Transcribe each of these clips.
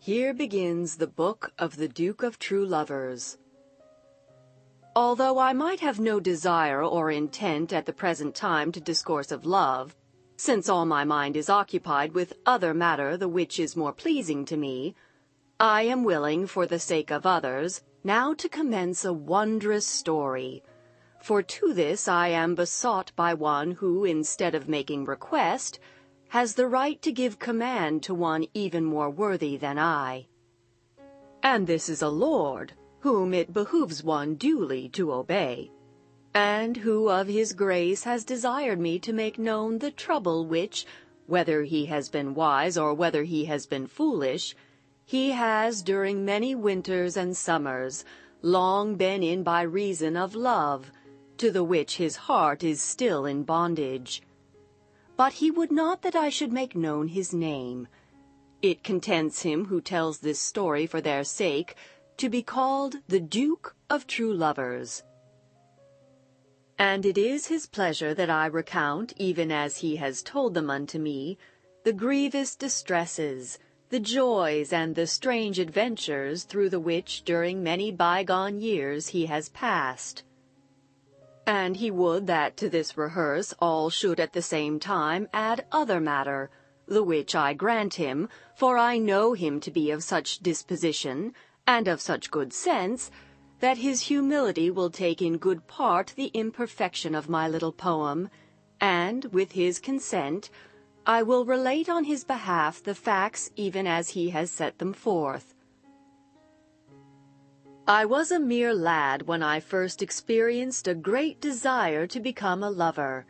Here begins the Book of the Duke of True Lovers. Although I might have no desire or intent at the present time to discourse of love, since all my mind is occupied with other matter the which is more pleasing to me, I am willing, for the sake of others, now to commence a wondrous story. For to this I am besought by one who, instead of making request, has the right to give command to one even more worthy than I. And this is a lord, whom it behooves one duly to obey, and who of his grace has desired me to make known the trouble which, whether he has been wise or whether he has been foolish, he has during many winters and summers long been in by reason of love, to the which his heart is still in bondage. But he would not that I should make known his name. It contents him who tells this story for their sake to be called the Duke of True Lovers. And it is his pleasure that I recount, even as he has told them unto me, the grievous distresses, the joys, and the strange adventures through the which during many bygone years he has passed. And he would that to this rehearse all should at the same time add other matter, the which I grant him, for I know him to be of such disposition, and of such good sense, that his humility will take in good part the imperfection of my little poem, and, with his consent, I will relate on his behalf the facts even as he has set them forth. I was a mere lad when I first experienced a great desire to become a lover,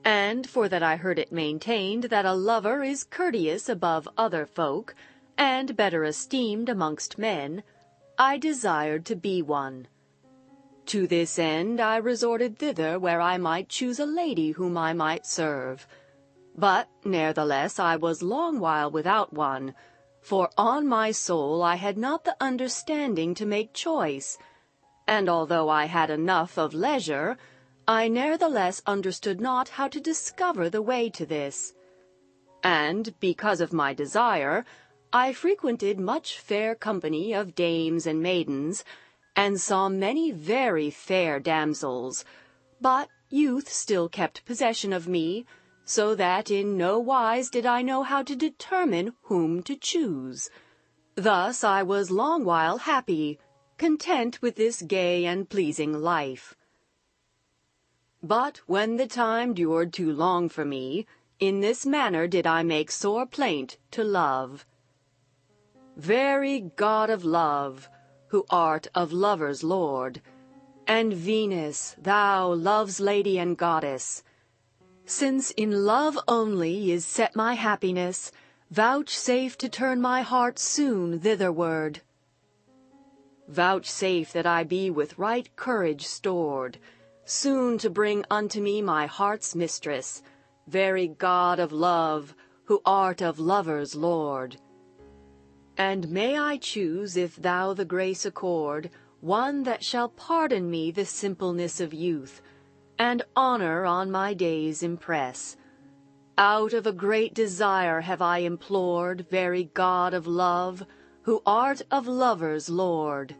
and for that I heard it maintained that a lover is courteous above other folk, and better esteemed amongst men, I desired to be one. To this end I resorted thither where I might choose a lady whom I might serve. But, nevertheless, I was long while without one, for on my soul I had not the understanding to make choice, and although I had enough of leisure, I nevertheless understood not how to discover the way to this. And, because of my desire, I frequented much fair company of dames and maidens, and saw many very fair damsels, but youth still kept possession of me, so that in no wise did I know how to determine whom to choose. Thus I was long while happy, content with this gay and pleasing life. But when the time dured too long for me, in this manner did I make sore plaint to love. Very God of love, who art of lovers lord, and Venus, thou love's lady and goddess, since in love only is set my happiness, vouchsafe to turn my heart soon thitherward. Vouchsafe that I be with right courage stored, soon to bring unto me my heart's mistress, very God of love, who art of lovers lord. And may I choose, if thou the grace accord, one that shall pardon me the simpleness of youth, and honor on my days impress. Out of a great desire have I implored, very God of love, who art of lovers lord.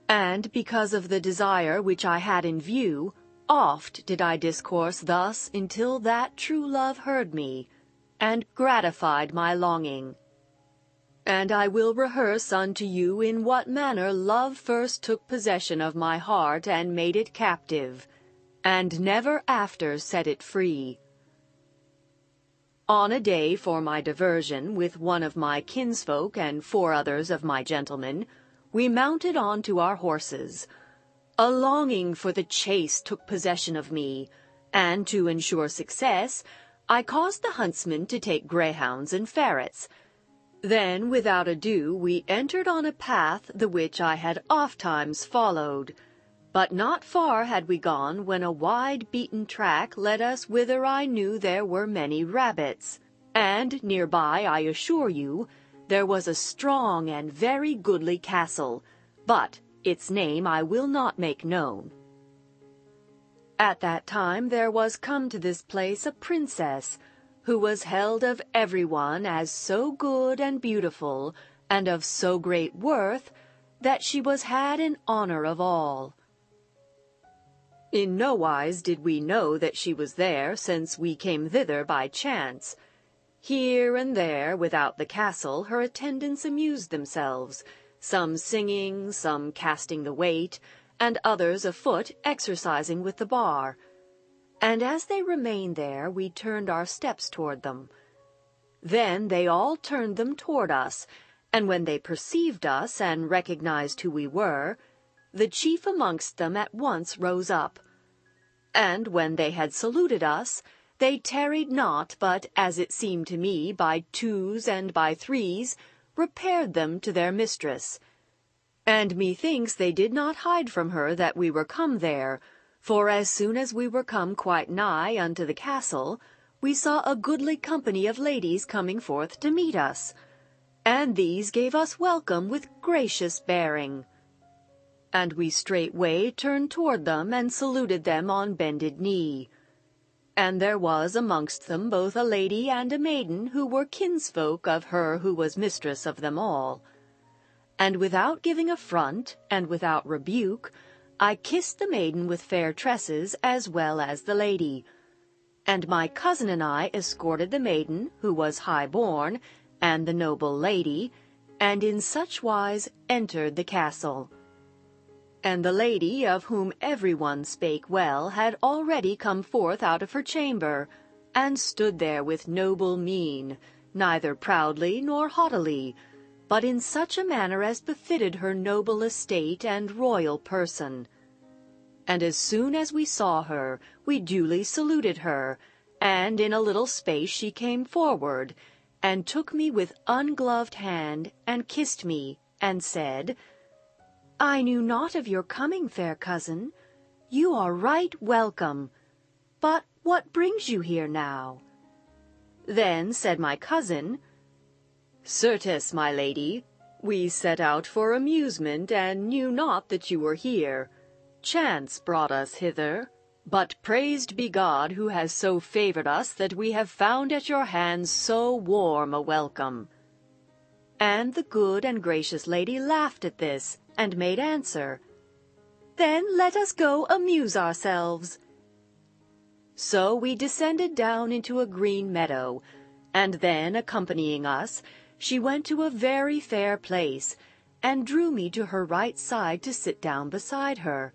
And because of the desire which I had in view, oft did I discourse thus until that true love heard me, and gratified my longing. And I will rehearse unto you in what manner love first took possession of my heart and made it captive, and never after set it free. On a day for my diversion, with one of my kinsfolk and 4 others of my gentlemen, we mounted on to our horses. A longing for the chase took possession of me, and to ensure success, I caused the huntsman to take greyhounds and ferrets. Then, without ado, we entered on a path the which I had ofttimes followed. But not far had we gone when a wide beaten track led us whither I knew there were many rabbits, and near by, I assure you, there was a strong and very goodly castle, but its name I will not make known. At that time there was come to this place a princess, who was held of everyone as so good and beautiful, and of so great worth, that she was had in honor of all. In no wise did we know that she was there, since we came thither by chance. Here and there, without the castle, her attendants amused themselves, some singing, some casting the weight, and others afoot exercising with the bar. And as they remained there, we turned our steps toward them. Then they all turned them toward us, and when they perceived us and recognized who we were, the chief amongst them at once rose up. And when they had saluted us, they tarried not, but, as it seemed to me, by twos and by threes, repaired them to their mistress. And methinks they did not hide from her that we were come there, for as soon as we were come quite nigh unto the castle, we saw a goodly company of ladies coming forth to meet us, and these gave us welcome with gracious bearing. And we straightway turned toward them and saluted them on bended knee. And there was amongst them both a lady and a maiden who were kinsfolk of her who was mistress of them all. And without giving affront, and without rebuke, I kissed the maiden with fair tresses as well as the lady. And my cousin and I escorted the maiden, who was high-born, and the noble lady, and in such wise entered the castle. And the lady, of whom every one spake well, had already come forth out of her chamber, and stood there with noble mien, neither proudly nor haughtily, but in such a manner as befitted her noble estate and royal person. And as soon as we saw her, we duly saluted her, and in a little space she came forward, and took me with ungloved hand, and kissed me, and said, "I knew not of your coming, fair cousin. You are right welcome. But what brings you here now?" Then said my cousin, "Certes, my lady, we set out for amusement, and knew not that you were here. Chance brought us hither, but praised be God, who has so favored us that we have found at your hands so warm a welcome." And the good and gracious lady laughed at this, and made answer, "Then let us go amuse ourselves." So we descended down into a green meadow, and then, accompanying us, she went to a very fair place, and drew me to her right side to sit down beside her.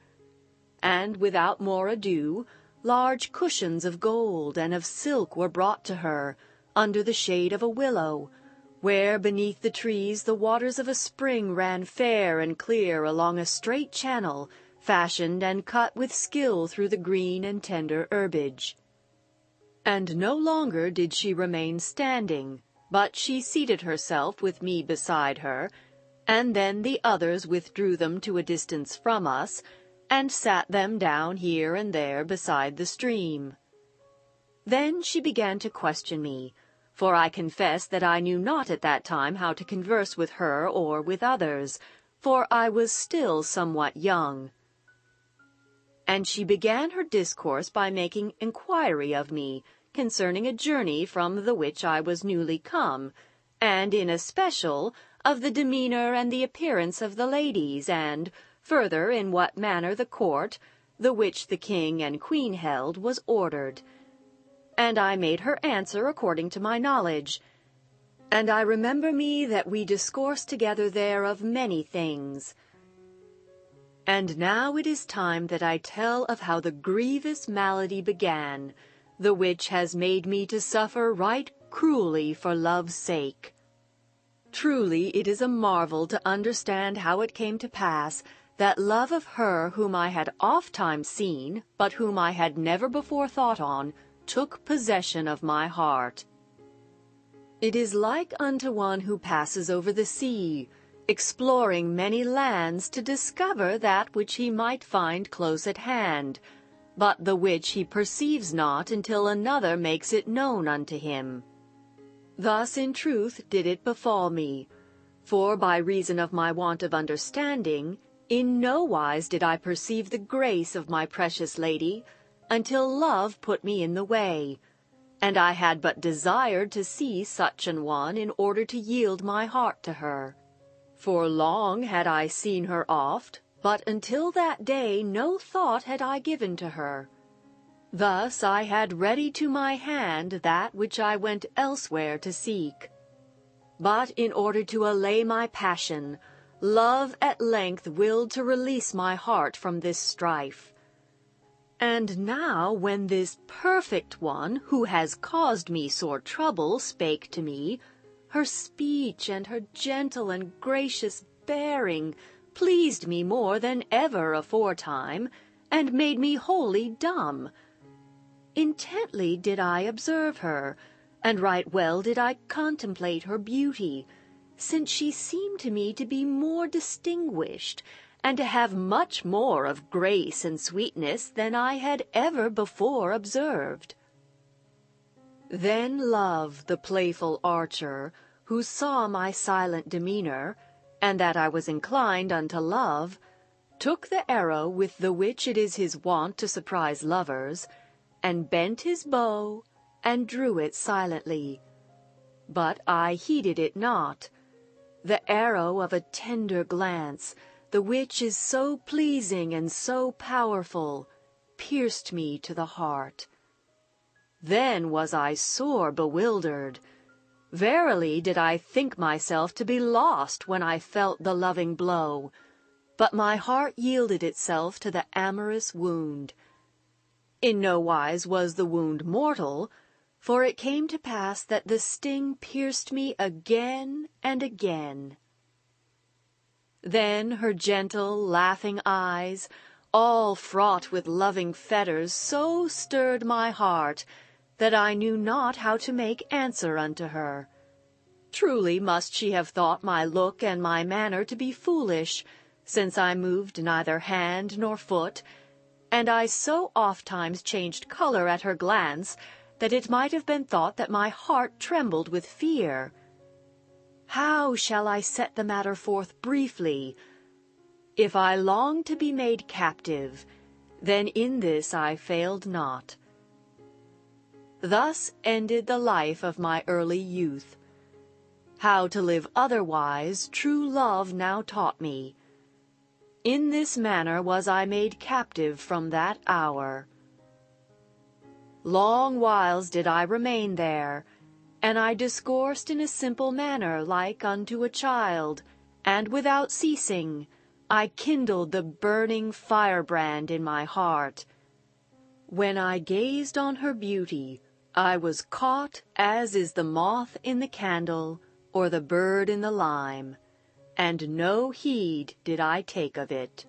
And without more ado, large cushions of gold and of silk were brought to her, under the shade of a willow, where beneath the trees the waters of a spring ran fair and clear along a straight channel, fashioned and cut with skill through the green and tender herbage. And no longer did she remain standing, but she seated herself with me beside her, and then the others withdrew them to a distance from us, and sat them down here and there beside the stream. Then she began to question me, for I confess that I knew not at that time how to converse with her or with others, for I was still somewhat young. And she began her discourse by making inquiry of me concerning a journey from the which I was newly come, and in especial of the demeanor and the appearance of the ladies, and further in what manner the court, the which the king and queen held, was ordered. And I made her answer according to my knowledge. And I remember me that we discoursed together there of many things. And now it is time that I tell of how the grievous malady began, the which has made me to suffer right cruelly for love's sake. Truly it is a marvel to understand how it came to pass that love of her whom I had ofttimes seen, but whom I had never before thought on, took possession of my heart. It is like unto one who passes over the sea, exploring many lands to discover that which he might find close at hand, but the which he perceives not until another makes it known unto him. Thus in truth did it befall me, for by reason of my want of understanding, in no wise did I perceive the grace of my precious lady, until love put me in the way, and I had but desired to see such an one in order to yield my heart to her. For long had I seen her oft, but until that day no thought had I given to her. Thus I had ready to my hand that which I went elsewhere to seek. But in order to allay my passion, love at length willed to release my heart from this strife. And now when this perfect one, who has caused me sore trouble, spake to me, her speech and her gentle and gracious bearing pleased me more than ever aforetime, and made me wholly dumb. Intently did I observe her, and right well did I contemplate her beauty, since she seemed to me to be more distinguished, and to have much more of grace and sweetness than I had ever before observed. Then Love, the playful archer, who saw my silent demeanor, and that I was inclined unto love, took the arrow with the which it is his wont to surprise lovers, and bent his bow, and drew it silently. But I heeded it not. The arrow of a tender glance, the which is so pleasing and so powerful, pierced me to the heart. Then was I sore bewildered. Verily did I think myself to be lost when I felt the loving blow, but my heart yielded itself to the amorous wound. In no wise was the wound mortal, for it came to pass that the sting pierced me again and again. Then her gentle, laughing eyes, all fraught with loving fetters, so stirred my heart that I knew not how to make answer unto her. Truly must she have thought my look and my manner to be foolish, since I moved neither hand nor foot, and I so ofttimes changed color at her glance that it might have been thought that my heart trembled with fear. How shall I set the matter forth briefly? If I longed to be made captive, then in this I failed not. Thus ended the life of my early youth. How to live otherwise true love now taught me. In this manner was I made captive from that hour. Long whiles did I remain there, and I discoursed in a simple manner like unto a child, and without ceasing I kindled the burning firebrand in my heart. When I gazed on her beauty, I was caught as is the moth in the candle, or the bird in the lime, and no heed did I take of it.